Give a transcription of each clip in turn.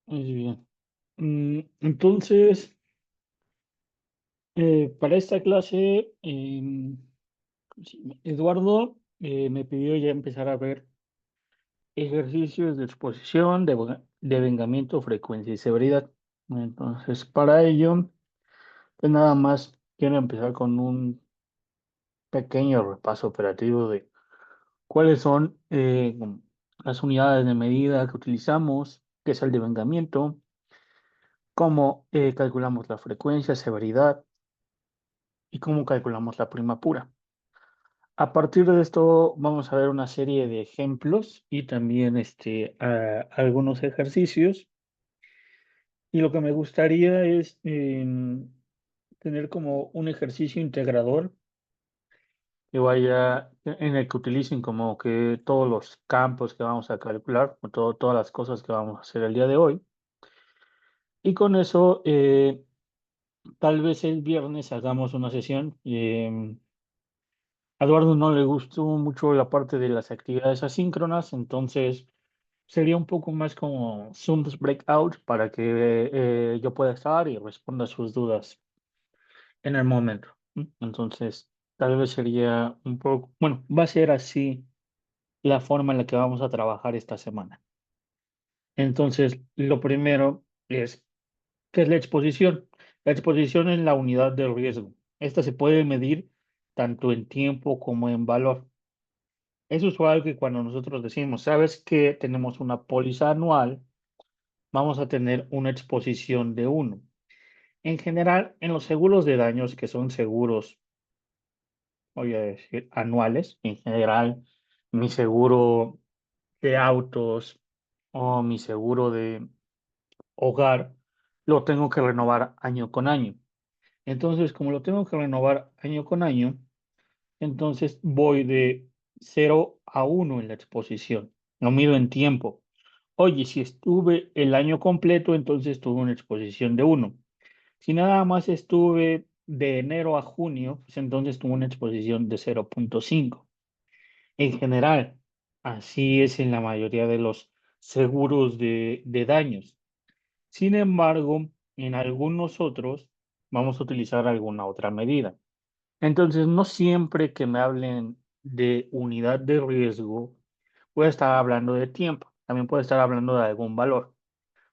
Muy bien. Entonces, para esta clase, ¿cómo se llama? Eduardo me pidió ya empezar a ver ejercicios de exposición, de vengamiento, frecuencia y severidad. Entonces, para ello, pues nada más quiero empezar con un pequeño repaso operativo de cuáles son las unidades de medida que utilizamos, qué es el devengamiento, cómo calculamos la frecuencia, severidad y cómo calculamos la prima pura. A partir de esto vamos a ver una serie de ejemplos y también algunos ejercicios. Y lo que me gustaría es tener como un ejercicio integrador que vaya en el que utilicen como que todos los campos que vamos a calcular, o todas las cosas que vamos a hacer el día de hoy. Y con eso, tal vez el viernes hagamos una sesión. A Eduardo no le gustó mucho la parte de las actividades asíncronas, entonces sería un poco más como Zoom's Breakout para que yo pueda estar y responda sus dudas en el momento. Entonces, tal vez sería un poco, bueno, va a ser así la forma en la que vamos a trabajar esta semana. Entonces, lo primero es, ¿qué es la exposición? La exposición es la unidad de riesgo. Esta se puede medir tanto en tiempo como en valor. Es usual que cuando nosotros decimos, ¿sabes que tenemos una póliza anual? Vamos a tener una exposición de uno. En general, en los seguros de daños, que son seguros, voy a decir, anuales, en general, mi seguro de autos o mi seguro de hogar, lo tengo que renovar año con año. Entonces, como lo tengo que renovar año con año, entonces voy de 0 a 1 en la exposición. Lo mido en tiempo. Oye, si estuve el año completo, entonces tuve una exposición de uno. Si nada más estuve de enero a junio, pues entonces tuve una exposición de 0,5. En general, así es en la mayoría de los seguros de daños. Sin embargo, en algunos otros vamos a utilizar alguna otra medida. Entonces, no siempre que me hablen de unidad de riesgo, voy a estar hablando de tiempo. También puedo estar hablando de algún valor.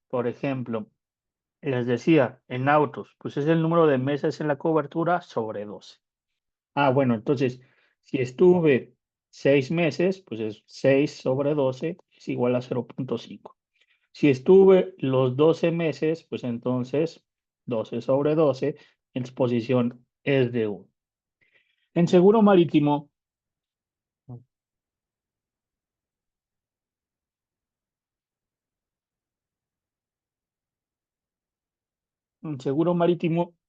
Por ejemplo, les decía, en autos, pues es el número de meses en la cobertura sobre 12. Ah, bueno, entonces, si estuve 6 meses, pues es 6 sobre 12 es igual a 0,5. Si estuve los 12 meses, pues entonces 12 sobre 12, exposición es de 1. En seguro marítimo,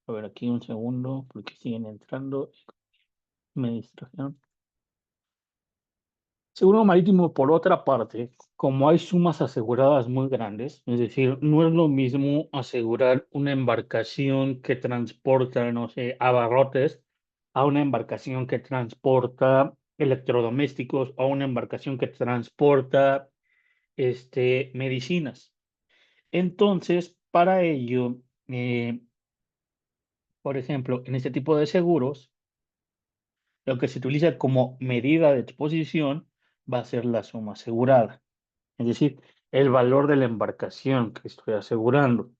a ver aquí un segundo, porque siguen entrando, administración. Seguro marítimo, por otra parte, como hay sumas aseguradas muy grandes, es decir, no es lo mismo asegurar una embarcación que transporta, no sé, abarrotes, a una embarcación que transporta electrodomésticos, o una embarcación que transporta medicinas. Entonces, para ello, por ejemplo, en este tipo de seguros, lo que se utiliza como medida de exposición va a ser la suma asegurada. Es decir, el valor de la embarcación que estoy asegurando.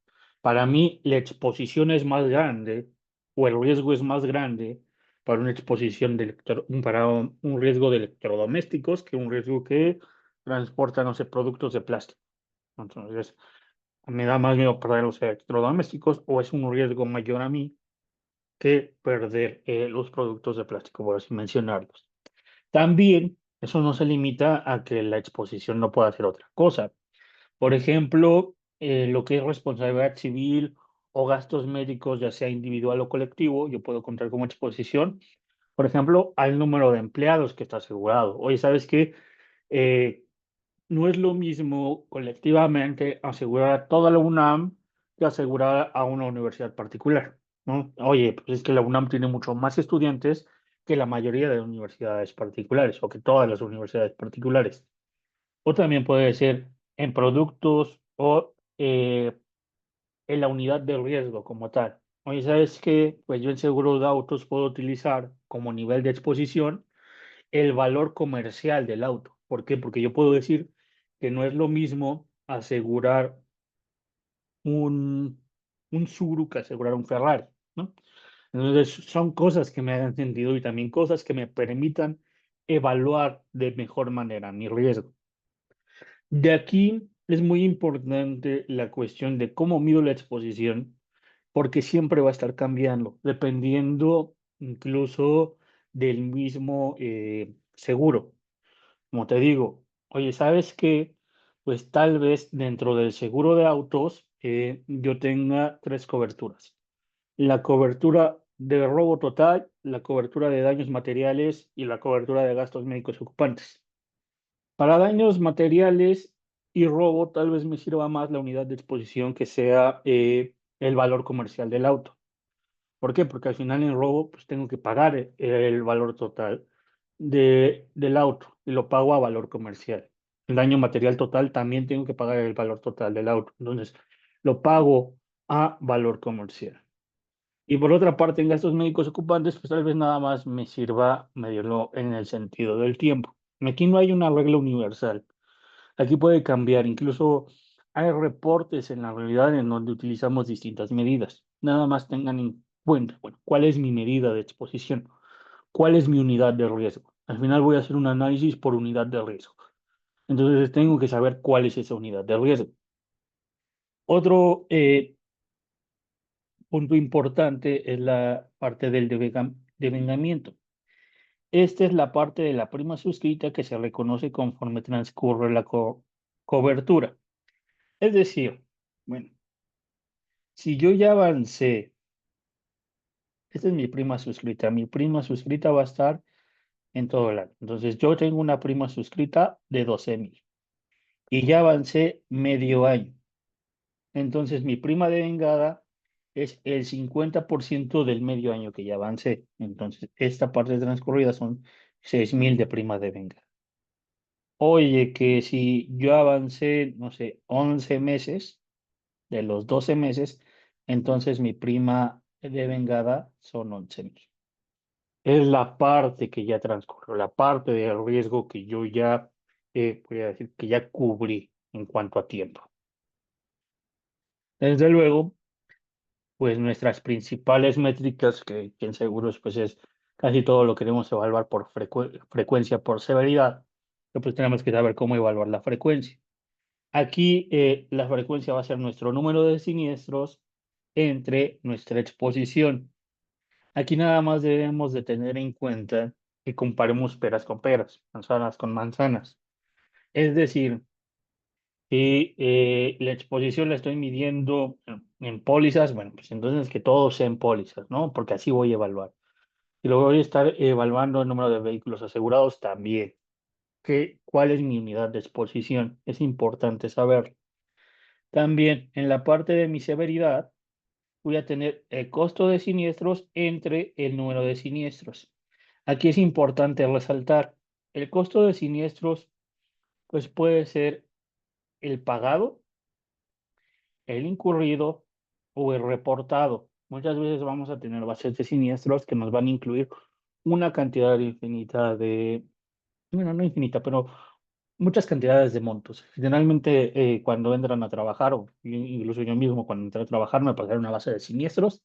Para mí, la exposición es más grande o el riesgo es más grande para una exposición para un riesgo de electrodomésticos que un riesgo que transporta, no sé, productos de plástico. Entonces, me da más miedo perder los electrodomésticos o es un riesgo mayor a mí que perder los productos de plástico, por así mencionarlos. También, eso no se limita a que la exposición no pueda hacer otra cosa. Por ejemplo, lo que es responsabilidad civil o gastos médicos, ya sea individual o colectivo, yo puedo contar como exposición, por ejemplo, al número de empleados que está asegurado. Oye, ¿sabes qué? Eh, no es lo mismo colectivamente asegurar a toda la UNAM que asegurar a una universidad particular, ¿no? Oye, pues es que la UNAM tiene mucho más estudiantes que la mayoría de universidades particulares o que todas las universidades particulares. O también puede ser en productos o eh, en la unidad de riesgo como tal. Oye, ¿sabes qué? Pues yo en seguro de autos puedo utilizar como nivel de exposición el valor comercial del auto. ¿Por qué? Porque yo puedo decir que no es lo mismo asegurar un, un Subaru que asegurar un Ferrari, ¿no? Entonces, son cosas que me hagan sentido y también cosas que me permitan evaluar de mejor manera mi riesgo. De aquí es muy importante la cuestión de cómo mido la exposición, porque siempre va a estar cambiando, dependiendo incluso del mismo seguro. Como te digo, oye, ¿sabes qué? Pues tal vez dentro del seguro de autos yo tenga tres coberturas. La cobertura de robo total, la cobertura de daños materiales y la cobertura de gastos médicos ocupantes. Para daños materiales y robo, tal vez me sirva más la unidad de exposición que sea el valor comercial del auto. ¿Por qué? Porque al final en robo, pues tengo que pagar el valor total del auto y lo pago a valor comercial. El daño material total también tengo que pagar el valor total del auto. Entonces, lo pago a valor comercial. Y por otra parte, en gastos médicos ocupantes, pues tal vez nada más me sirva medirlo en el sentido del tiempo. Aquí no hay una regla universal. Aquí puede cambiar. Incluso hay reportes en la realidad en donde utilizamos distintas medidas. Nada más tengan en cuenta, bueno, cuál es mi medida de exposición, cuál es mi unidad de riesgo. Al final voy a hacer un análisis por unidad de riesgo. Entonces tengo que saber cuál es esa unidad de riesgo. Otro punto importante es la parte del devengamiento. Esta es la parte de la prima suscrita que se reconoce conforme transcurre la cobertura. Es decir, bueno, si yo ya avancé, esta es mi prima suscrita va a estar en todo el año. Entonces yo tengo una prima suscrita de 12,000 y ya avancé medio año. Entonces mi prima de vengada es el 50% del medio año que ya avancé. Entonces esta parte transcurrida son 6,000 de prima de vengada. Oye, que si yo avancé, no sé, 11 meses de los 12 meses, entonces mi prima de vengada son 11,000. Es la parte que ya transcurrió, la parte del riesgo que yo ya, voy a decir, que ya cubrí en cuanto a tiempo. Desde luego, pues nuestras principales métricas, que en seguros pues es casi todo lo queremos evaluar por frecuencia, por severidad, pues tenemos que saber cómo evaluar la frecuencia. Aquí la frecuencia va a ser nuestro número de siniestros entre nuestra exposición. Aquí nada más debemos de tener en cuenta que comparemos peras con peras, manzanas con manzanas. Es decir, si la exposición la estoy midiendo en pólizas, bueno, pues entonces que todo sea en pólizas, ¿no? Porque así voy a evaluar. Y luego voy a estar evaluando el número de vehículos asegurados también. ¿Cuál es mi unidad de exposición? Es importante saber. También en la parte de mi severidad, voy a tener el costo de siniestros entre el número de siniestros. Aquí es importante resaltar, el costo de siniestros, pues puede ser el pagado, el incurrido o el reportado. Muchas veces vamos a tener bases de siniestros que nos van a incluir una cantidad infinita de, bueno, no infinita, pero muchas cantidades de montos. Generalmente cuando entran a trabajar, o incluso yo mismo cuando entré a trabajar, me pasaron una base de siniestros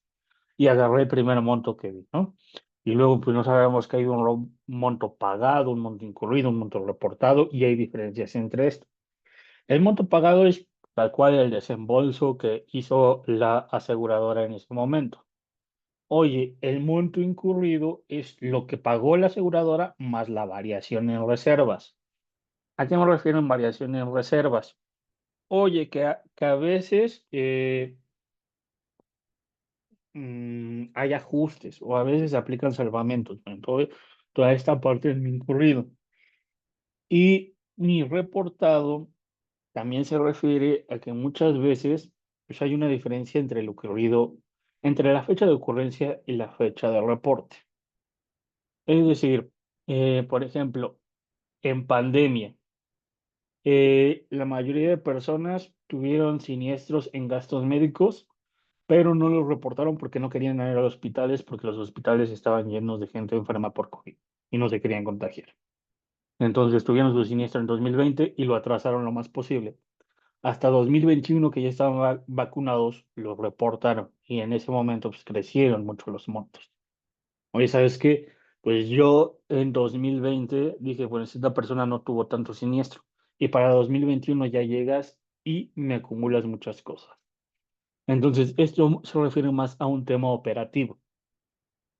y agarré el primer monto que vi, ¿no? Y luego, pues no sabemos que hay un monto pagado, un monto incurrido, un monto reportado, y hay diferencias entre esto. El monto pagado es tal cual el desembolso que hizo la aseguradora en ese momento. Oye, el monto incurrido es lo que pagó la aseguradora más la variación en reservas. ¿A qué me refiero en variación en reservas? Oye, que a veces hay ajustes o a veces se aplican salvamentos. Bueno, toda esta parte es mi incurrido. Y mi reportado también se refiere a que muchas veces pues, hay una diferencia entre lo ocurrido, entre la fecha de ocurrencia y la fecha de reporte. Es decir, por ejemplo, en pandemia, La mayoría de personas tuvieron siniestros en gastos médicos, pero no los reportaron porque no querían ir a los hospitales, porque los hospitales estaban llenos de gente enferma por COVID y no se querían contagiar. Entonces tuvieron su siniestro en 2020 y lo atrasaron lo más posible. Hasta 2021, que ya estaban vacunados, lo reportaron y en ese momento pues, crecieron mucho los montos. Oye, ¿sabes qué? Pues yo en 2020 dije, bueno, esta persona no tuvo tanto siniestro. Y para 2021 ya llegas y me acumulas muchas cosas. Entonces, esto se refiere más a un tema operativo.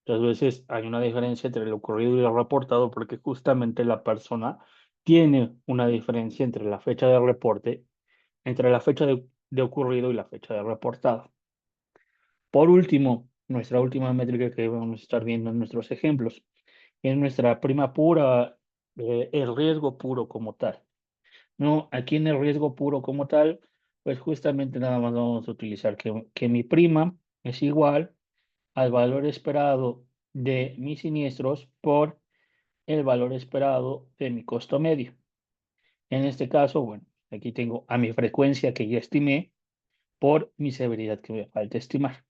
Muchas veces hay una diferencia entre lo ocurrido y lo reportado porque justamente la persona tiene una diferencia entre la fecha de reporte, entre la fecha de ocurrido y la fecha de reportado. Por último, nuestra última métrica que vamos a estar viendo en nuestros ejemplos es nuestra prima pura, el riesgo puro como tal. No, aquí en el riesgo puro como tal, pues justamente nada más vamos a utilizar que mi prima es igual al valor esperado de mis siniestros por el valor esperado de mi costo medio. En este caso, bueno, aquí tengo a mi frecuencia que ya estimé por mi severidad que me falta estimar.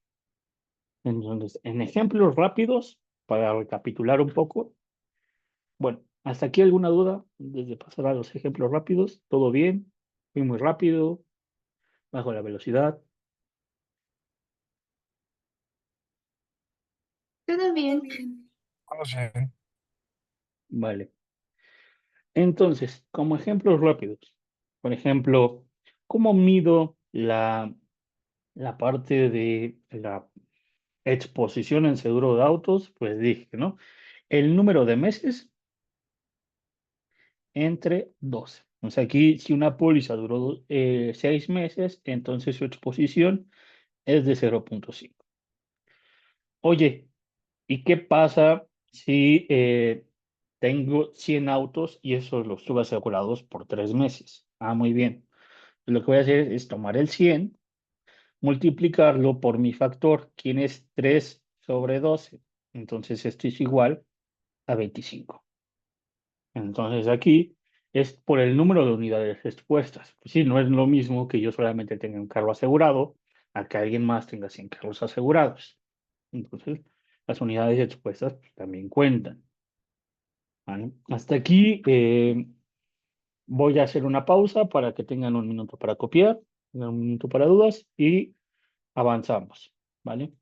Entonces, en ejemplos rápidos, para recapitular un poco, bueno, hasta aquí alguna duda, desde pasar a los ejemplos rápidos, todo bien, fui muy rápido, bajo la velocidad, Todo bien. Vamos bien. vale. Entonces, como ejemplos rápidos, por ejemplo, ¿cómo mido la parte de la exposición en seguro de autos? Pues dije, ¿no? El número de meses entre 12. O sea, aquí si una póliza duró 6 meses, entonces su exposición es de 0,5. Oye, ¿y qué pasa si tengo 100 autos y esos los tuve asegurados por 3 meses? Ah, muy bien. Lo que voy a hacer es tomar el 100, multiplicarlo por mi factor, que es 3 sobre 12. Entonces esto es igual a 25. Entonces aquí es por el número de unidades expuestas. Pues sí, no es lo mismo que yo solamente tenga un carro asegurado a que alguien más tenga 100 carros asegurados. Entonces, las unidades expuestas pues, también cuentan. ¿Vale? Hasta aquí voy a hacer una pausa para que tengan un minuto para copiar, tengan un minuto para dudas y avanzamos. ¿Vale?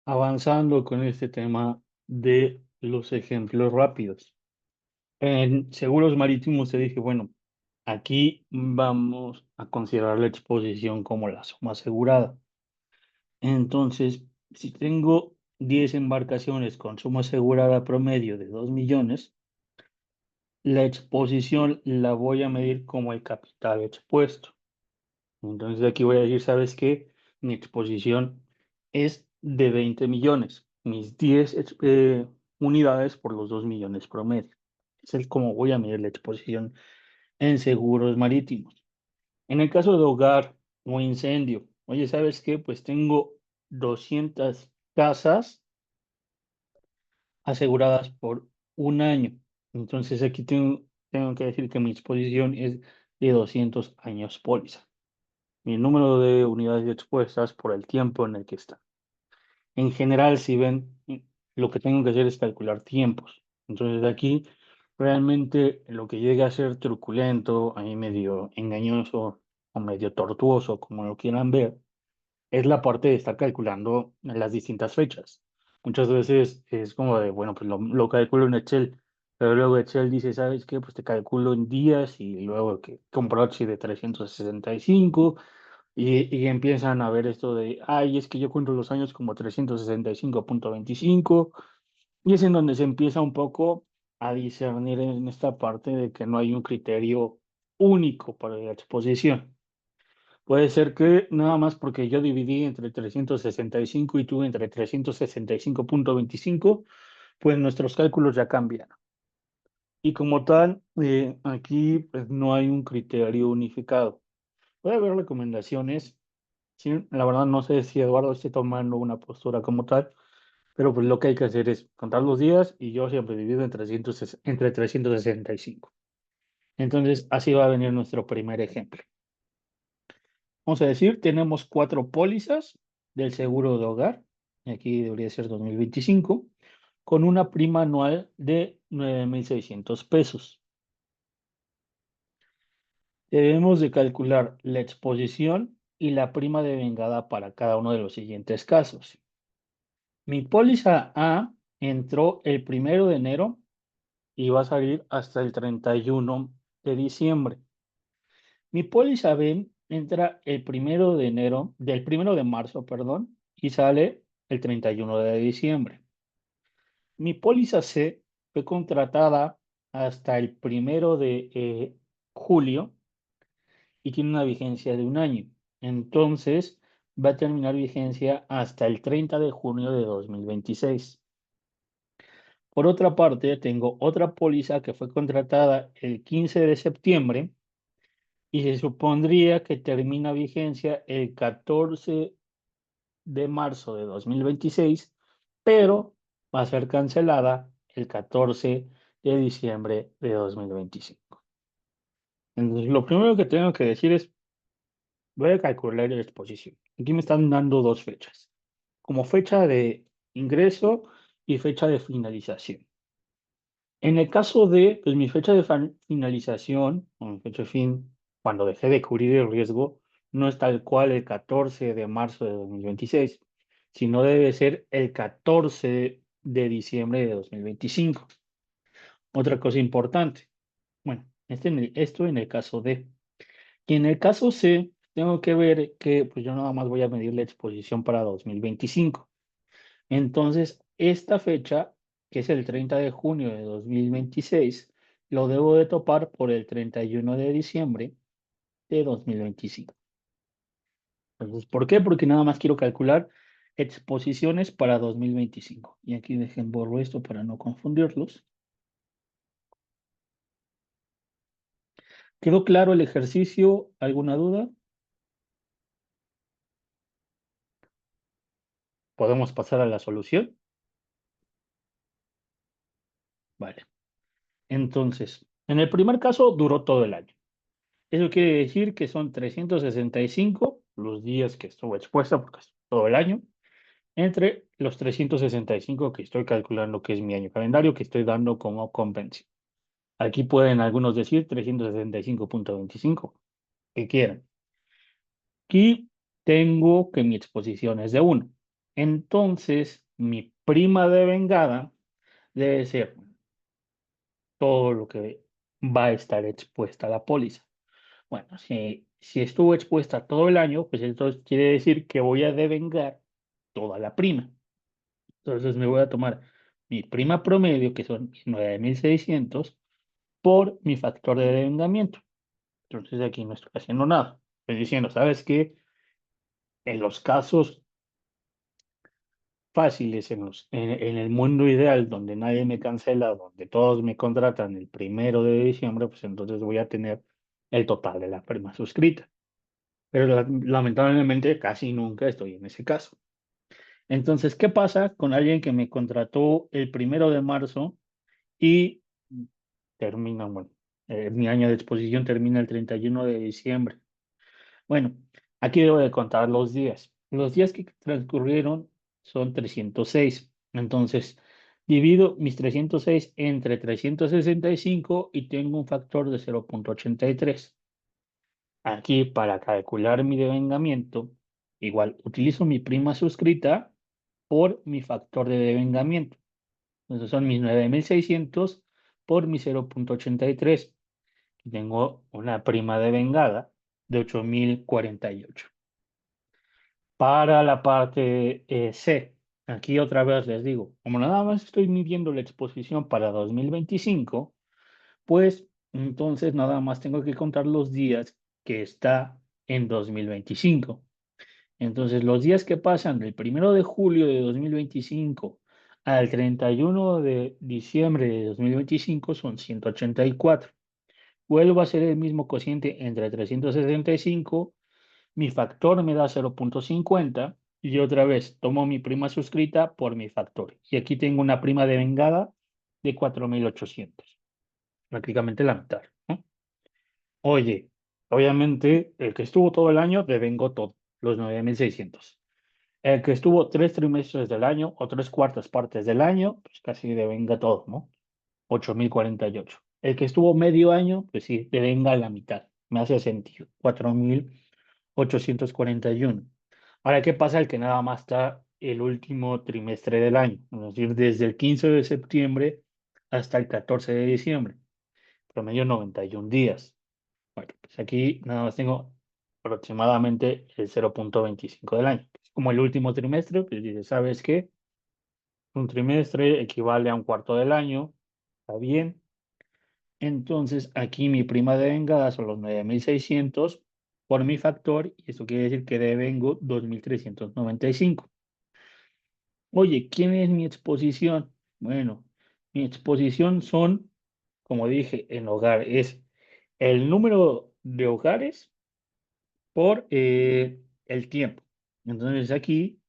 Avanzando con este tema de los ejemplos rápidos. En seguros marítimos te dije, bueno, aquí vamos a considerar la exposición como la suma asegurada. Entonces, si tengo 10 embarcaciones con suma asegurada promedio de 2 millones, la exposición la voy a medir como el capital expuesto. Entonces aquí voy a decir, ¿sabes qué? Mi exposición es de 20 millones, mis 10 unidades por los 2 millones promedio. Es el cómo voy a medir la exposición en seguros marítimos. En el caso de hogar o incendio, oye, ¿sabes qué? Pues tengo 200 casas aseguradas por un año. Entonces aquí tengo que decir que mi exposición es de 200 años póliza. Mi número de unidades expuestas por el tiempo en el que está. En general, si ven, lo que tengo que hacer es calcular tiempos. Entonces aquí realmente lo que llega a ser truculento, ahí medio engañoso o medio tortuoso, como lo quieran ver, es la parte de estar calculando las distintas fechas. Muchas veces es como de, bueno, pues lo calculo en Excel, pero luego Excel dice, ¿sabes qué? Pues te calculo en días y luego que un proxy de 365 y empiezan a ver esto de, ay, es que yo cuento los años como 365.25 y es en donde se empieza un poco a discernir en esta parte de que no hay un criterio único para la exposición. Puede ser que nada más porque yo dividí entre 365 y tú entre 365.25, pues nuestros cálculos ya cambian. Y como tal, aquí pues no hay un criterio unificado. Puede haber recomendaciones. Sí, la verdad no sé si Eduardo esté tomando una postura como tal, pero pues lo que hay que hacer es contar los días y yo siempre divido en entre 365. Entonces, así va a venir nuestro primer ejemplo. Vamos a decir, tenemos 4 pólizas del seguro de hogar, y aquí debería ser 2025, con una prima anual de 9,600 pesos. Debemos de calcular la exposición y la prima de vengada para cada uno de los siguientes casos. Mi póliza A entró el 1 de enero y va a salir hasta el 31 de diciembre. Mi póliza B entra el 1 de enero, del 1 de marzo, perdón, y sale el 31 de diciembre. Mi póliza C fue contratada hasta el 1 de julio y tiene una vigencia de un año. Entonces, va a terminar vigencia hasta el 30 de junio de 2026. Por otra parte, tengo otra póliza que fue contratada el 15 de septiembre y se supondría que termina vigencia el 14 de marzo de 2026, pero va a ser cancelada el 14 de diciembre de 2025. Entonces, lo primero que tengo que decir es, voy a calcular la exposición. Aquí me están dando dos fechas, como fecha de ingreso y fecha de finalización. En el caso de, pues, mi fecha de finalización, o mi fecha de fin, cuando dejé de cubrir el riesgo, no es tal cual el 14 de marzo de 2026, sino debe ser el 14 de diciembre de 2025. Otra cosa importante, bueno, esto en el caso D. Y en el caso C, tengo que ver que pues yo nada más voy a medir la exposición para 2025. Entonces, esta fecha, que es el 30 de junio de 2026, lo debo de topar por el 31 de diciembre de 2025. Entonces, ¿por qué? Porque nada más quiero calcular exposiciones para 2025. Y aquí dejen borro esto para no confundirlos. ¿Quedó claro el ejercicio? ¿Alguna duda? ¿Podemos pasar a la solución? Vale. Entonces, en el primer caso duró todo el año. Eso quiere decir que son 365 los días que estuvo expuesta, porque es todo el año, entre los 365 que estoy calculando que es mi año calendario, que estoy dando como convención. Aquí pueden algunos decir 365.25, que quieran. Aquí tengo que mi exposición es de 1. Entonces, mi prima de vengada debe ser todo lo que va a estar expuesta a la póliza. Bueno, si estuvo expuesta todo el año, pues entonces quiere decir que voy a devengar toda la prima. Entonces me voy a tomar mi prima promedio, que son 9,600, por mi factor de devengamiento. Entonces aquí no estoy haciendo nada. Estoy diciendo, ¿sabes qué? En los casos fáciles, en el mundo ideal, donde nadie me cancela, donde todos me contratan el 1 de diciembre, pues entonces voy a tener el total de la prima suscrita. Pero lamentablemente casi nunca estoy en ese caso. Entonces, ¿qué pasa con alguien que me contrató el 1 de marzo y termina, bueno, mi año de exposición termina el 31 de diciembre? Bueno, aquí debo de contar los días. Los días que transcurrieron son 306. Entonces, divido mis 306 entre 365 y tengo un factor de 0,83. Aquí para calcular mi devengamiento, igual utilizo mi prima suscrita por mi factor de devengamiento. Entonces son mis 9.600 por mi 0,83. Y tengo una prima devengada de 8.048. Para la parte C, aquí otra vez les digo, como nada más estoy midiendo la exposición para 2025, pues entonces nada más tengo que contar los días que está en 2025. Entonces los días que pasan del 1 de julio de 2025 al 31 de diciembre de 2025 son 184. Vuelvo a hacer el mismo cociente entre 365, mi factor me da 0,50 y otra vez tomo mi prima suscrita por mi factor. Y aquí tengo una prima de vengada de 4.800, prácticamente la mitad, ¿no? Oye, obviamente el que estuvo todo el año devengó todo, los 9.600. El que estuvo 3 trimestres del año o 3/4 partes del año, pues casi devenga todo, ¿no? 8.048. El que estuvo medio año, pues sí, devenga la mitad. Me hace sentido. 4.841. Ahora, ¿qué pasa el que nada más está el último trimestre del año? Es decir, desde el 15 de septiembre hasta el 14 de diciembre. Promedio 91 días. Bueno, pues aquí nada más tengo aproximadamente el 0,25 del año. Es como el último trimestre, pues dices, ¿sabes qué? Un trimestre equivale a un cuarto del año, está bien. Entonces, aquí mi prima de vengada son los 9.600 por mi factor, y eso quiere decir que devengo 2.395. Oye, ¿quién es mi exposición? Bueno, mi exposición son, como dije, en hogar, es el número de hogares por el tiempo. Entonces, aquí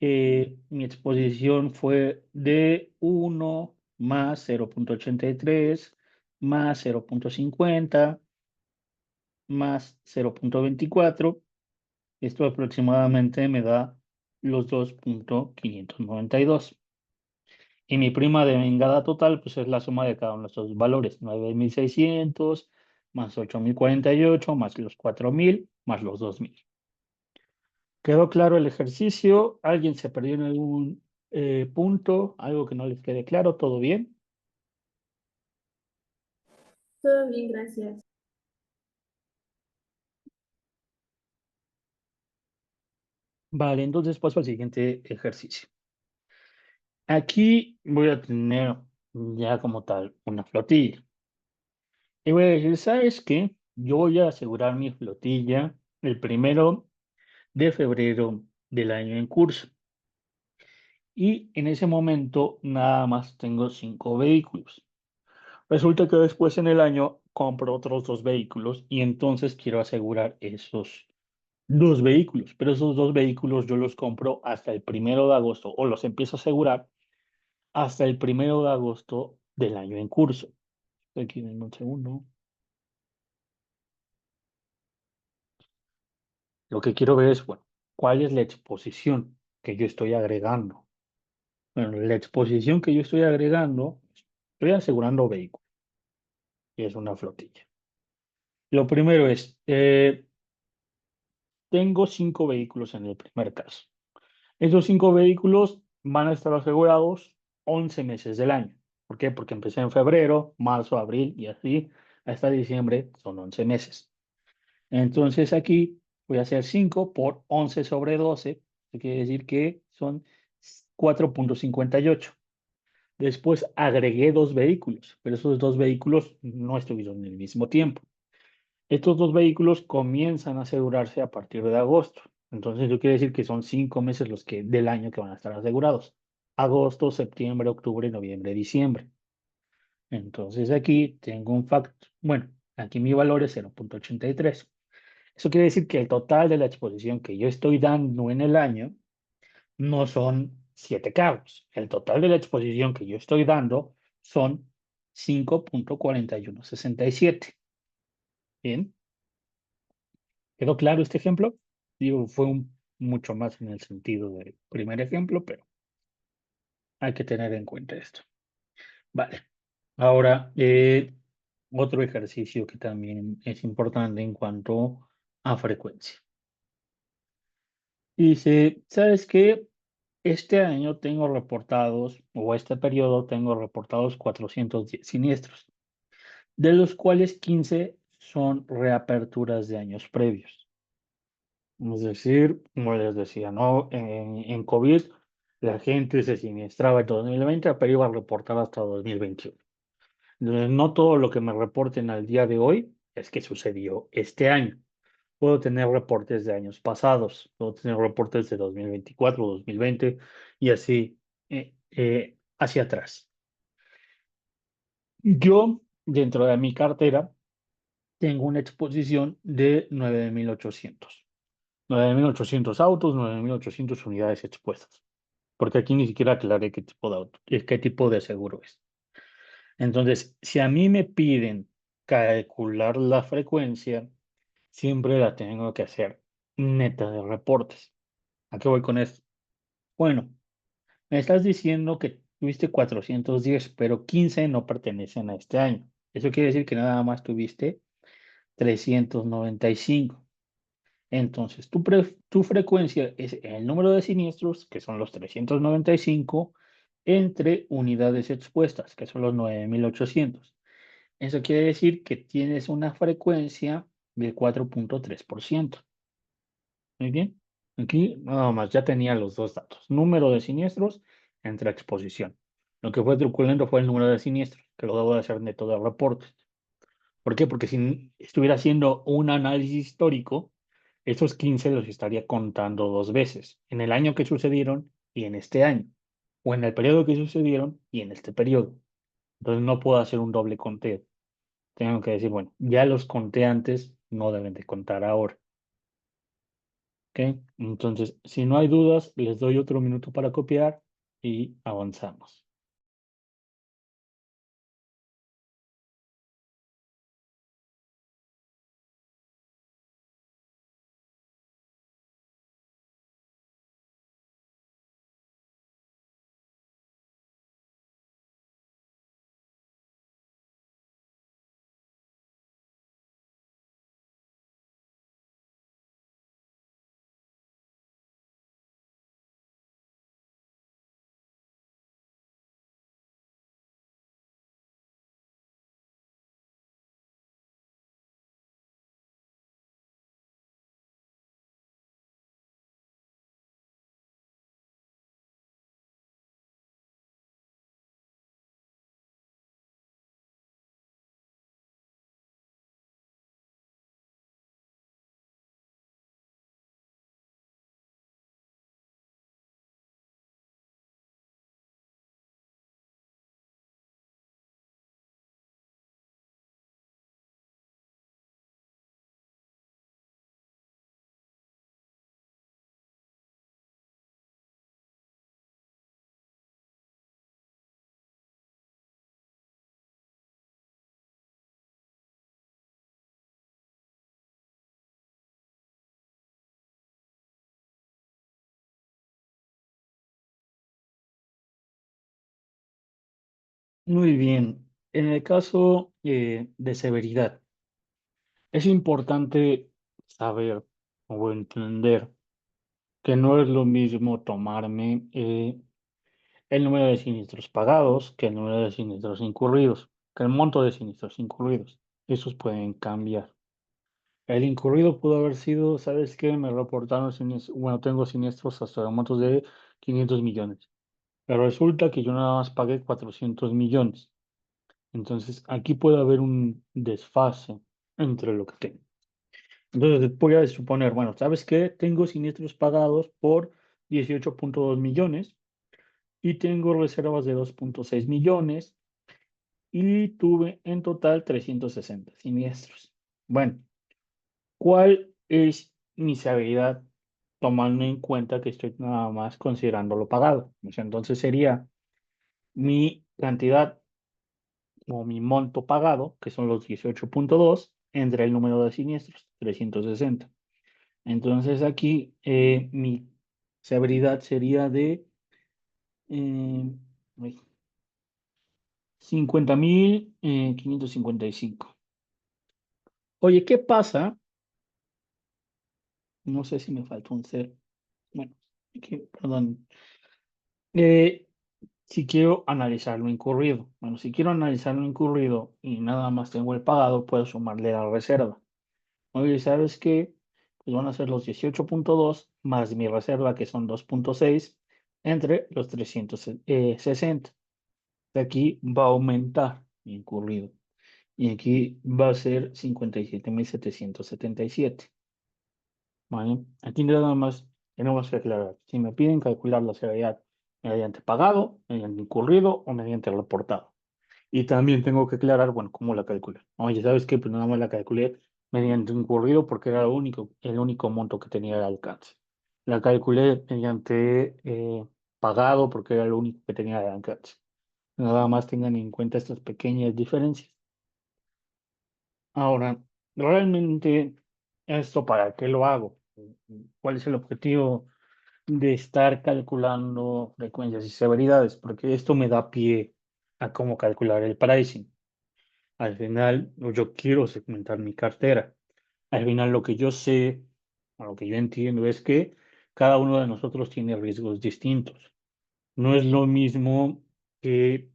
mi exposición fue de 1 más 0,83 más 0,50 más 0,24. Esto aproximadamente me da los 2,592. Y mi prima de vengada total, pues es la suma de cada uno de estos valores: 9.600 más 8.048 más los 4.000 más los 2.000. ¿Quedó claro el ejercicio? ¿Alguien se perdió en algún punto? ¿Algo que no les quede claro? ¿Todo bien? Todo bien, gracias. Vale, entonces paso al siguiente ejercicio. Aquí voy a tener ya como tal una flotilla. Y voy a decir, ¿sabes qué? Yo voy a asegurar mi flotilla el 1 de febrero del año en curso. Y en ese momento nada más tengo 5 vehículos. Resulta que después en el año compro otros 2 vehículos y entonces quiero asegurar esos 2 vehículos. Pero esos 2 vehículos yo los compro hasta el 1 de agosto o los empiezo a asegurar hasta el 1 de agosto del año en curso. Aquí en un segundo. Lo que quiero ver es, bueno, ¿cuál es la exposición que yo estoy agregando? Bueno, la exposición que yo estoy agregando, estoy asegurando vehículos y es una flotilla. Lo primero es, tengo 5 vehículos en el primer caso. Esos 5 vehículos van a estar asegurados 11 meses del año. ¿Por qué? Porque empecé en febrero, marzo, abril y así hasta diciembre son 11 meses. Entonces aquí voy a hacer 5 por 11 sobre 12. Eso quiere decir que son 4,58. Después agregué 2 vehículos, pero esos 2 vehículos no estuvieron en el mismo tiempo. Estos 2 vehículos comienzan a asegurarse a partir de agosto. Entonces, eso quiere decir que son 5 meses los que del año que van a estar asegurados: agosto, septiembre, octubre, noviembre, diciembre. Entonces, aquí tengo un factor. Bueno, aquí mi valor es 0,83. Eso quiere decir que el total de la exposición que yo estoy dando en el año no son 7 carros. El total de la exposición que yo estoy dando son 5,4167. Bien. ¿Quedó claro este ejemplo? Digo, fue mucho más en el sentido del primer ejemplo, pero hay que tener en cuenta esto. Vale. Ahora, otro ejercicio que también es importante en cuanto a frecuencia. Dice, ¿sabes qué? Este año tengo reportados, o este periodo tengo reportados 410 siniestros, de los cuales 15 son reaperturas de años previos. Es decir, como les decía, ¿no? En COVID la gente se siniestraba en 2020, pero iba a reportar hasta 2021. Entonces, no todo lo que me reporten al día de hoy es que sucedió este año. Puedo tener reportes de años pasados, puedo tener reportes de 2024, 2020 y así hacia atrás. Yo, dentro de mi cartera, tengo una exposición de 9.800 autos, 9.800 unidades expuestas, porque aquí ni siquiera aclaré qué tipo de auto, qué tipo de seguro es. Entonces, si a mí me piden calcular la frecuencia, siempre la tengo que hacer neta de reportes. ¿A qué voy con esto? Bueno, me estás diciendo que tuviste 410, pero 15 no pertenecen a este año. Eso quiere decir que nada más tuviste 395. Entonces, tu frecuencia es el número de siniestros, que son los 395, entre unidades expuestas, que son los 9.800. Eso quiere decir que tienes una frecuencia del 4.3%. Muy bien. Aquí nada más ya tenía los dos datos. Número de siniestros entre exposición. Lo que fue truculento fue el número de siniestros, que lo debo de hacer neto de reportes. ¿Por qué? Porque si estuviera haciendo un análisis histórico, esos 15 los estaría contando dos veces, en el año que sucedieron y en este año, o en el periodo que sucedieron y en este periodo. Entonces no puedo hacer un doble conteo. Tengo que decir, bueno, ya los conté antes, no deben de contar ahora. ¿Ok? Entonces, si no hay dudas, les doy otro minuto para copiar y avanzamos. Muy bien. En el caso de severidad, es importante saber o entender que no es lo mismo tomarme el número de siniestros pagados que el número de siniestros incurridos, que el monto de siniestros incurridos. Esos pueden cambiar. El incurrido pudo haber sido, ¿sabes qué? Me reportaron siniestros, bueno, tengo siniestros hasta montos de 500 millones, pero resulta que yo nada más pagué 400 millones. Entonces, aquí puede haber un desfase entre lo que tengo. Entonces, voy a suponer, bueno, ¿sabes qué? Tengo siniestros pagados por 18.2 millones y tengo reservas de 2.6 millones y tuve en total 360 siniestros. Bueno, ¿cuál es mi severidad tomando en cuenta que estoy nada más considerando lo pagado? O sea, entonces sería mi cantidad o mi monto pagado, que son los 18.2, entre el número de siniestros, 360. Entonces aquí mi severidad sería de, eh, uy, 50,555. Oye, ¿qué pasa? No sé si me faltó un cero. Bueno, perdón. Eh, si quiero analizar lo incurrido. Bueno, si quiero analizar lo incurrido y nada más tengo el pagado, puedo sumarle la reserva. Oye, ¿sabes qué? Pues van a ser los 18,2 más mi reserva, que son 2,6 entre los 360. De aquí va a aumentar mi incurrido. Y aquí va a ser 57,777. ¿Vale? Aquí nada más tenemos que aclarar. Si me piden calcular la severidad mediante pagado, mediante incurrido o mediante reportado. Y también tengo que aclarar, bueno, cómo la calculé. Oye, ¿sabes qué? Pues nada más la calculé mediante incurrido porque era el único monto que tenía al alcance. La calculé mediante pagado porque era lo único que tenía al alcance. Nada más tengan en cuenta estas pequeñas diferencias. Ahora, realmente, ¿esto para qué lo hago? ¿Cuál es el objetivo de estar calculando frecuencias y severidades? Porque esto me da pie a cómo calcular el pricing. Al final, yo quiero segmentar mi cartera. Al final, lo que yo sé, o lo que yo entiendo es que cada uno de nosotros tiene riesgos distintos. No es lo mismo que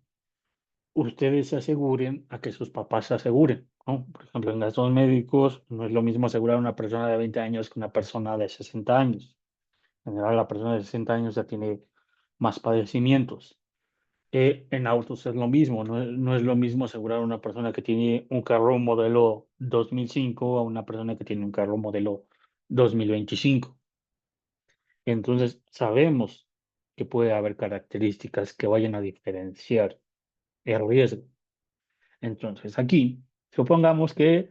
ustedes se aseguren a que sus papás se aseguren, ¿no? Por ejemplo, en gastos médicos no es lo mismo asegurar a una persona de 20 años que una persona de 60 años. En general, la persona de 60 años ya tiene más padecimientos. En autos es lo mismo, no es lo mismo asegurar a una persona que tiene un carro modelo 2005 a una persona que tiene un carro modelo 2025. Entonces, sabemos que puede haber características que vayan a diferenciar el riesgo. Entonces, aquí, supongamos que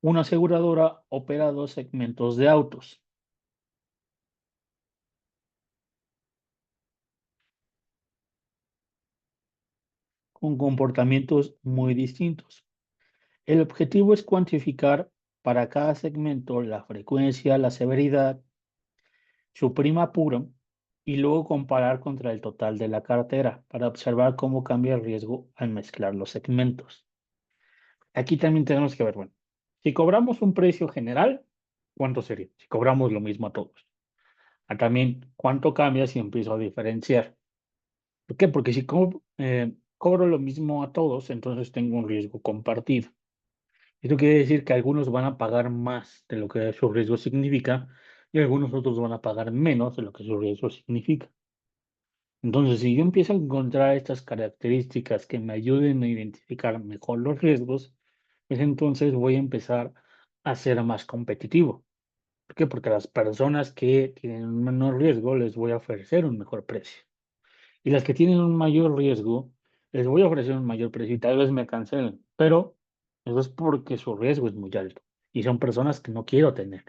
una aseguradora opera dos segmentos de autos con comportamientos muy distintos. El objetivo es cuantificar para cada segmento la frecuencia, la severidad, su prima puro y luego comparar contra el total de la cartera para observar cómo cambia el riesgo al mezclar los segmentos. Aquí también tenemos que ver, bueno, si cobramos un precio general, ¿cuánto sería? Si cobramos lo mismo a todos. También, ¿cuánto cambia si empiezo a diferenciar? ¿Por qué? Porque si cobro lo mismo a todos, entonces tengo un riesgo compartido. Esto quiere decir que algunos van a pagar más de lo que su riesgo significa y algunos otros van a pagar menos de lo que su riesgo significa. Entonces, si yo empiezo a encontrar estas características que me ayuden a identificar mejor los riesgos, pues entonces voy a empezar a ser más competitivo. ¿Por qué? Porque a las personas que tienen un menor riesgo les voy a ofrecer un mejor precio. Y las que tienen un mayor riesgo, les voy a ofrecer un mayor precio y tal vez me cancelen, pero eso es porque su riesgo es muy alto y son personas que no quiero tener.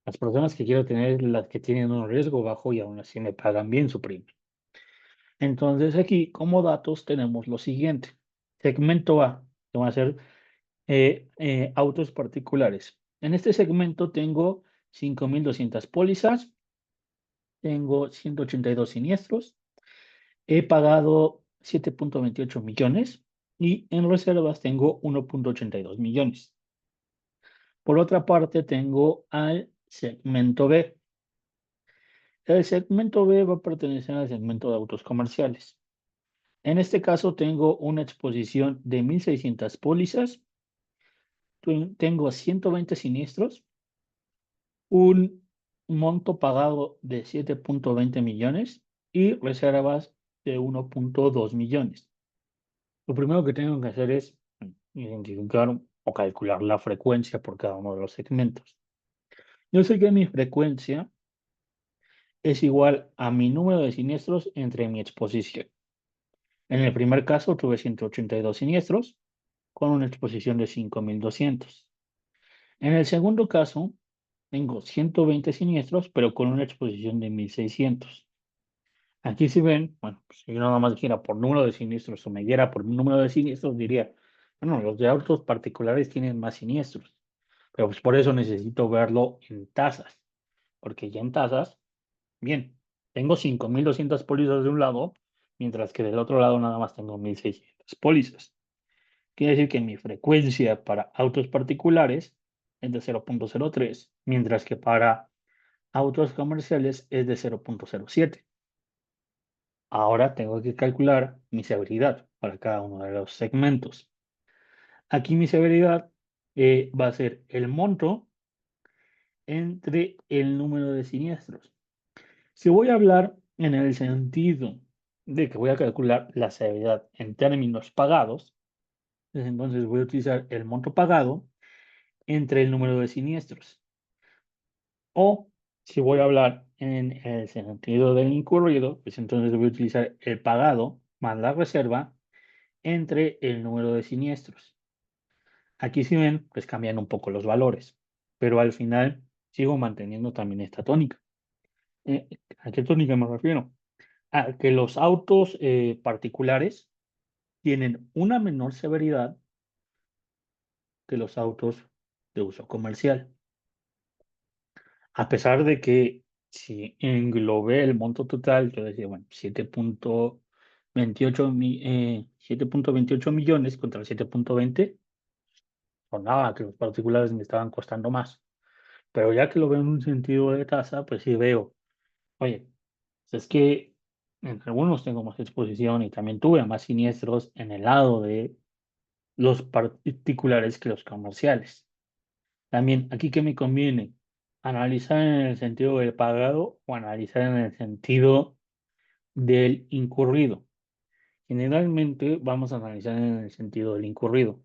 Las personas que quiero tener es las que tienen un riesgo bajo y aún así me pagan bien su premio. Entonces aquí como datos tenemos lo siguiente. Segmento A, que van a ser autos particulares. En este segmento tengo 5,200 pólizas, tengo 182 siniestros. He pagado 7,28 millones y en reservas tengo 1,82 millones. Por otra parte, tengo al segmento B. El segmento B va a pertenecer al segmento de autos comerciales. En este caso, tengo una exposición de 1,600 pólizas, tengo 120 siniestros, un monto pagado de 7,20 millones y reservas de 1,2 millones. Lo primero que tengo que hacer es identificar o calcular la frecuencia por cada uno de los segmentos. Yo sé que mi frecuencia es igual a mi número de siniestros entre mi exposición. En el primer caso tuve 182 siniestros con una exposición de 5,200. En el segundo caso tengo 120 siniestros pero con una exposición de 1,600. Aquí si ven, bueno, pues, si yo nada más dijera por número de siniestros o me diera por número de siniestros, diría, bueno, los de autos particulares tienen más siniestros, pero pues por eso necesito verlo en tasas, porque ya en tasas, bien, tengo 5,200 pólizas de un lado, mientras que del otro lado nada más tengo 1.600 pólizas. Quiere decir que mi frecuencia para autos particulares es de 0.03, mientras que para autos comerciales es de 0.07. Ahora tengo que calcular mi severidad para cada uno de los segmentos. Aquí mi severidad va a ser el monto entre el número de siniestros. Si voy a hablar en el sentido de que voy a calcular la severidad en términos pagados, pues entonces voy a utilizar el monto pagado entre el número de siniestros. O si voy a hablar en el sentido del incurrido, pues entonces voy a utilizar el pagado más la reserva entre el número de siniestros. Aquí si ven, pues cambian un poco los valores, pero al final sigo manteniendo también esta tónica. ¿A qué tónica me refiero? A que los autos particulares tienen una menor severidad que los autos de uso comercial. A pesar de que si englobé el monto total, yo decía, bueno, 7.28 millones contra 7.20, por nada, que los particulares me estaban costando más. Pero ya que lo veo en un sentido de tasa, pues sí veo, oye, pues es que en algunos tengo más exposición y también tuve más siniestros en el lado de los particulares que los comerciales. También, ¿aquí qué me conviene? ¿Analizar en el sentido del pagado o analizar en el sentido del incurrido? Generalmente vamos a analizar en el sentido del incurrido.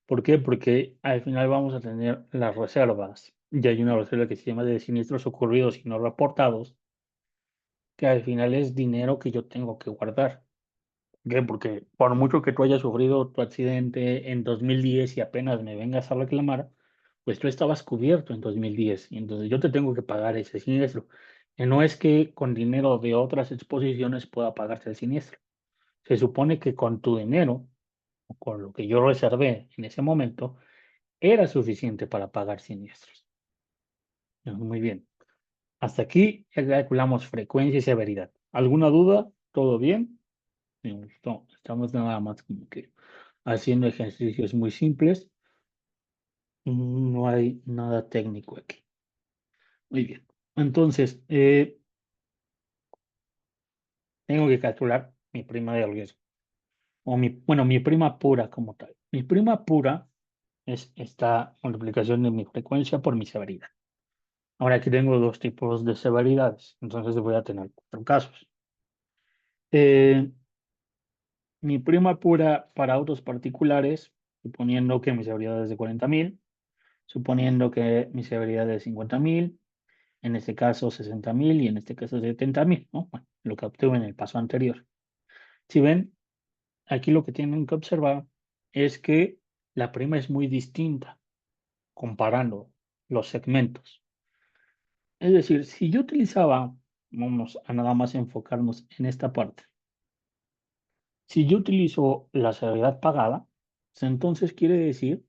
¿Por qué? Porque al final vamos a tener las reservas. Y hay una reserva que se llama de siniestros ocurridos y no reportados, que al final es dinero que yo tengo que guardar. ¿Por qué? Porque por mucho que tú hayas sufrido tu accidente en 2010 y apenas me vengas a reclamar, pues tú estabas cubierto en 2010 y entonces yo te tengo que pagar ese siniestro. Y no es que con dinero de otras exposiciones pueda pagarte el siniestro. Se supone que con tu dinero, o con lo que yo reservé en ese momento, era suficiente para pagar siniestros. Muy bien. Hasta aquí ya calculamos frecuencia y severidad. ¿Alguna duda? ¿Todo bien? Me gustó. Estamos nada más como que haciendo ejercicios muy simples. No hay nada técnico aquí. Muy bien. Entonces, tengo que calcular mi prima de riesgo. O bueno, mi prima pura como tal. Mi prima pura es esta multiplicación de mi frecuencia por mi severidad. Ahora aquí tengo dos tipos de severidades. Entonces voy a tener cuatro casos. Eh, Mi prima pura para autos particulares, suponiendo que mi severidad es de 40.000, suponiendo que mi severidad es de 50.000, en este caso 60.000 y en este caso 70.000, ¿no? Bueno, lo que obtuve en el paso anterior. Si ven, aquí lo que tienen que observar es que la prima es muy distinta comparando los segmentos. Es decir, si yo utilizaba, vamos a nada más enfocarnos en esta parte, si yo utilizo la severidad pagada, pues entonces quiere decir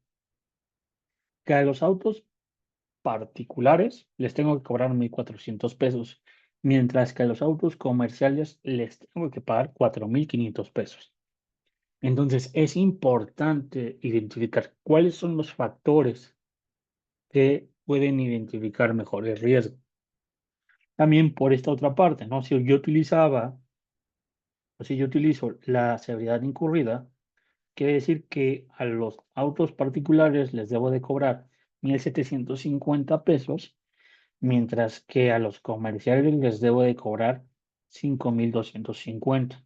que a los autos particulares les tengo que cobrar 1.400 pesos, mientras que a los autos comerciales les tengo que pagar 4.500 pesos. Entonces es importante identificar cuáles son los factores que pueden identificar mejor el riesgo. También por esta otra parte, ¿no? Si yo utilizaba, o si yo utilizo la severidad incurrida, quiere decir que a los autos particulares les debo de cobrar 1.750 pesos, mientras que a los comerciales les debo de cobrar 5.250.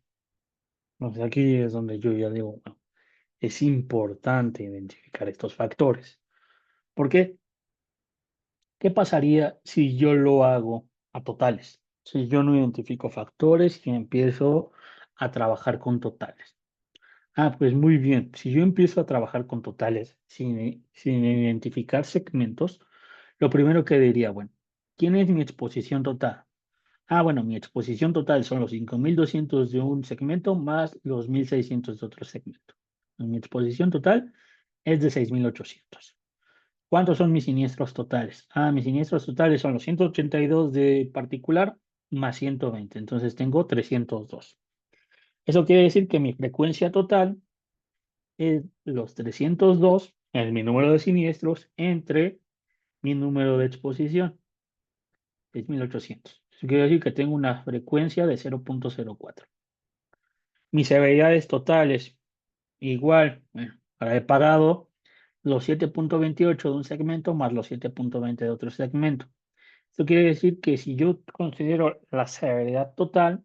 Entonces aquí es donde yo ya digo, bueno, es importante identificar estos factores. ¿Por qué? ¿Qué pasaría si yo lo hago a totales? Si yo no identifico factores y empiezo a trabajar con totales. Pues muy bien. Si yo empiezo a trabajar con totales sin identificar segmentos, lo primero que diría, bueno, ¿quién es mi exposición total? Bueno, mi exposición total son los 5.200 de un segmento más los 1.600 de otro segmento. Mi exposición total es de 6.800. ¿Cuántos son mis siniestros totales? Mis siniestros totales son los 182 de particular más 120. Entonces tengo 302. Eso quiere decir que mi frecuencia total es los 302, es mi número de siniestros, entre mi número de exposición, que es 1800. Eso quiere decir que tengo una frecuencia de 0.04. Mis severidades totales, igual, bueno, ahora he pagado los 7.28 de un segmento más los 7.20 de otro segmento. Esto quiere decir que si yo considero la severidad total,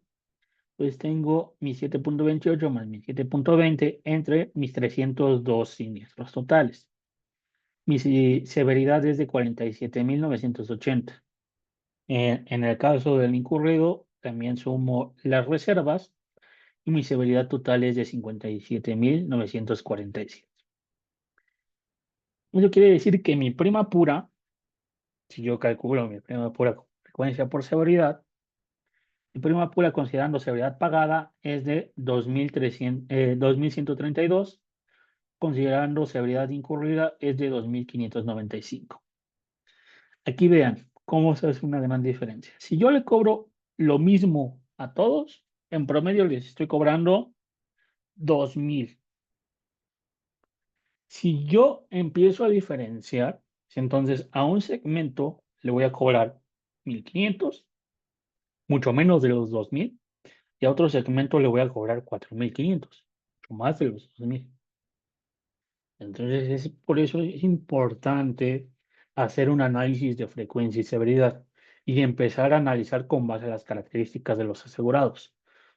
pues tengo mis 7.28 más mis 7.20 entre mis 302 siniestros totales. Mi severidad es de 47.980. En el caso del incurrido, también sumo las reservas y mi severidad total es de 57.947. Eso quiere decir que mi prima pura, si yo calculo mi prima pura con frecuencia por severidad, mi prima pura considerando severidad pagada es de 2.132, considerando severidad incurrida es de 2.595. Aquí vean cómo se hace una gran diferencia. Si yo le cobro lo mismo a todos, en promedio les estoy cobrando 2.000. Si yo empiezo a diferenciar, entonces a un segmento le voy a cobrar 1.500, mucho menos de los 2.000, y a otro segmento le voy a cobrar 4.500, mucho más de los 2.000. Entonces, por eso es importante hacer un análisis de frecuencia y severidad y empezar a analizar con base a las características de los asegurados.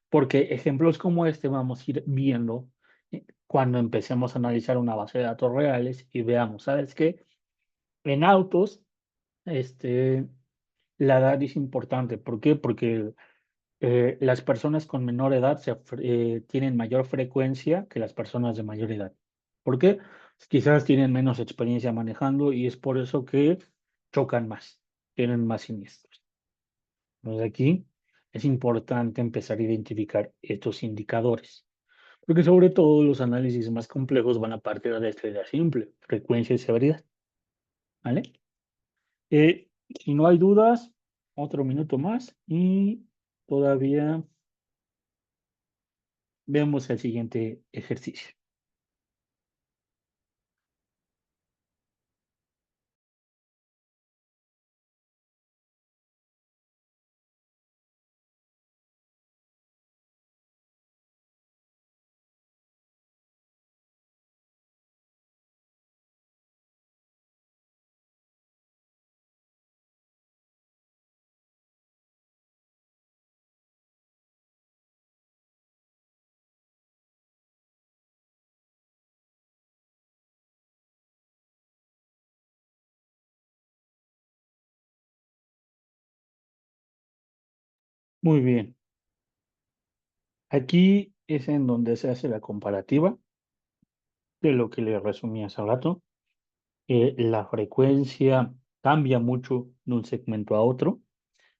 Porque ejemplos como este vamos a ir viendo cuando empecemos a analizar una base de datos reales y veamos, ¿sabes qué? En autos, este, la edad es importante. ¿Por qué? Porque las personas con menor edad tienen mayor frecuencia que las personas de mayor edad. ¿Por qué? Quizás tienen menos experiencia manejando y es por eso que chocan más, tienen más siniestros. Entonces aquí es importante empezar a identificar estos indicadores, porque sobre todo los análisis más complejos van a partir de esta idea simple, frecuencia y severidad. ¿Vale? Si no hay dudas, otro minuto más y todavía vemos el siguiente ejercicio. Muy bien. Aquí es en donde se hace la comparativa de lo que le resumí hace rato. La frecuencia cambia mucho de un segmento a otro.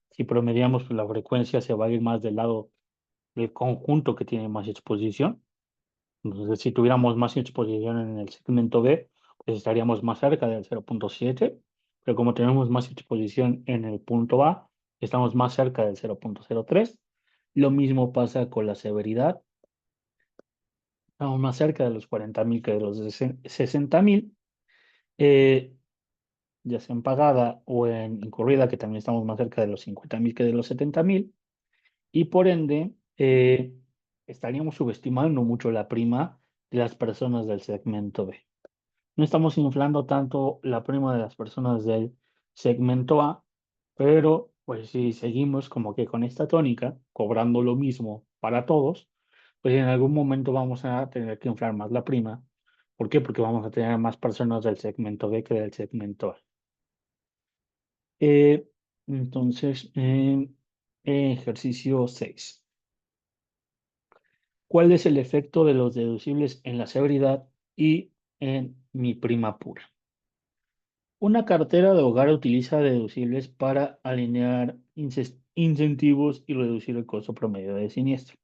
Si promediamos, pues la frecuencia se va a ir más del lado del conjunto que tiene más exposición. Entonces, si tuviéramos más exposición en el segmento B, pues estaríamos más cerca del 0.7, pero como tenemos más exposición en el punto A, estamos más cerca del 0.03. Lo mismo pasa con la severidad, estamos más cerca de los 40.000 que de los 60.000, eh, ya sea en pagada o en incurrida, que también estamos más cerca de los 50.000 que de los 70.000, y por ende estaríamos subestimando mucho la prima de las personas del segmento B. No estamos inflando tanto la prima de las personas del segmento A, pero pues si seguimos como que con esta tónica, cobrando lo mismo para todos, pues en algún momento vamos a tener que inflar más la prima. ¿Por qué? Porque vamos a tener más personas del segmento B que del segmento A. Eh, entonces, ejercicio 6. ¿Cuál es el efecto de los deducibles en la severidad y en mi prima pura? Una cartera de hogar utiliza deducibles para alinear incentivos y reducir el costo promedio de siniestro.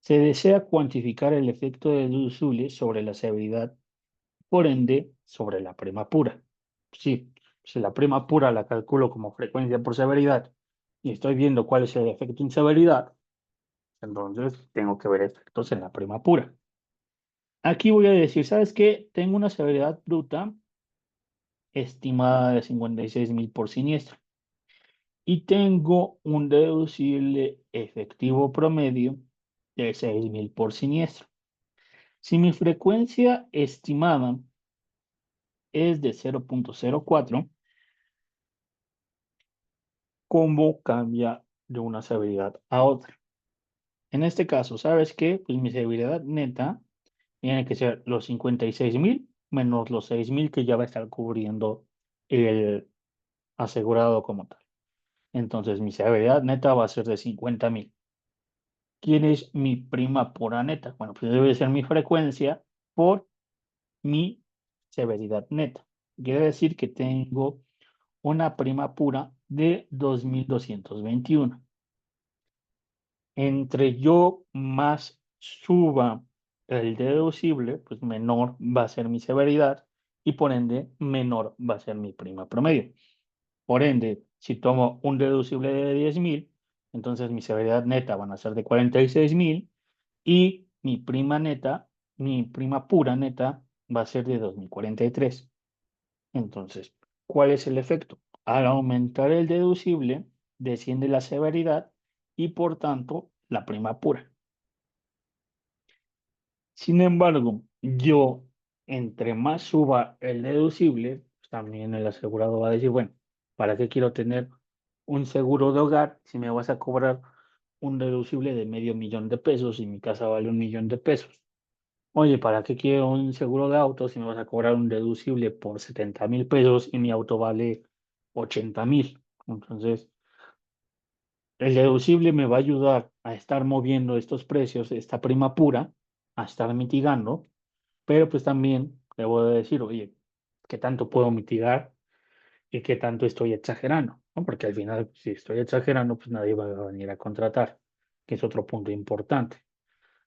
Se desea cuantificar el efecto de deducibles sobre la severidad, por ende, sobre la prima pura. Sí, si la prima pura la calculo como frecuencia por severidad y estoy viendo cuál es el efecto en severidad, Entonces, tengo que ver efectos en la prima pura. Aquí voy a decir, ¿sabes qué? Tengo una severidad bruta estimada de 56.000 por siniestro y tengo un deducible efectivo promedio de 6.000 por siniestro. Si mi frecuencia estimada es de 0.04, ¿cómo cambia de una severidad a otra? En este caso, ¿sabes qué? Pues mi severidad neta tiene que ser los 56.000 menos los 6.000 que ya va a estar cubriendo el asegurado como tal. Entonces, mi severidad neta va a ser de 50.000. ¿Quién es mi prima pura neta? Bueno, pues debe ser mi frecuencia por mi severidad neta. Quiere decir que tengo una prima pura de 2.221. Entre yo más suba el deducible, pues menor va a ser mi severidad y por ende menor va a ser mi prima promedio. Por ende, si tomo un deducible de 10.000, entonces mi severidad neta van a ser de 46.000 y mi prima neta, mi prima pura neta va a ser de 2.043. Entonces, ¿cuál es el efecto? Al aumentar el deducible, desciende la severidad y por tanto la prima pura. Sin embargo, yo, entre más suba el deducible, pues también el asegurado va a decir, bueno, ¿para qué quiero tener un seguro de hogar si me vas a cobrar un deducible de $500,000 y mi casa vale $1,000,000? Oye, ¿para qué quiero un seguro de auto si me vas a cobrar un deducible por $70,000 y mi auto vale 80,000? Entonces, el deducible me va a ayudar a estar moviendo estos precios, esta prima pura, a estar mitigando, pero pues también debo de decir, oye, ¿qué tanto puedo mitigar y qué tanto estoy exagerando? ¿No? Porque al final, si estoy exagerando, pues nadie va a venir a contratar, que es otro punto importante.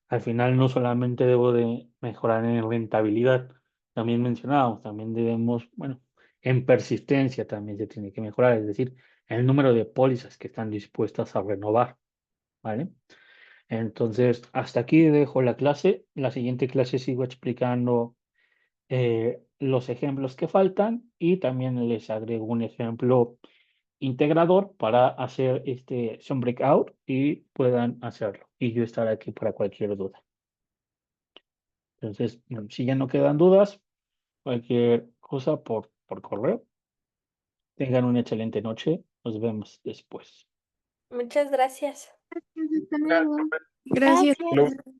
Al final no solamente debo de mejorar en rentabilidad, también mencionábamos, también debemos, bueno, en persistencia también se tiene que mejorar, es decir, el número de pólizas que están dispuestas a renovar, ¿vale? Entonces, hasta aquí dejo la clase. La siguiente clase sigo explicando los ejemplos que faltan y también les agrego un ejemplo integrador para hacer este son breakout y puedan hacerlo. Y yo estaré aquí para cualquier duda. Entonces, bueno, si ya no quedan dudas, cualquier cosa por correo. Tengan una excelente noche. Nos vemos después. Muchas gracias. Hasta luego. Gracias. Gracias.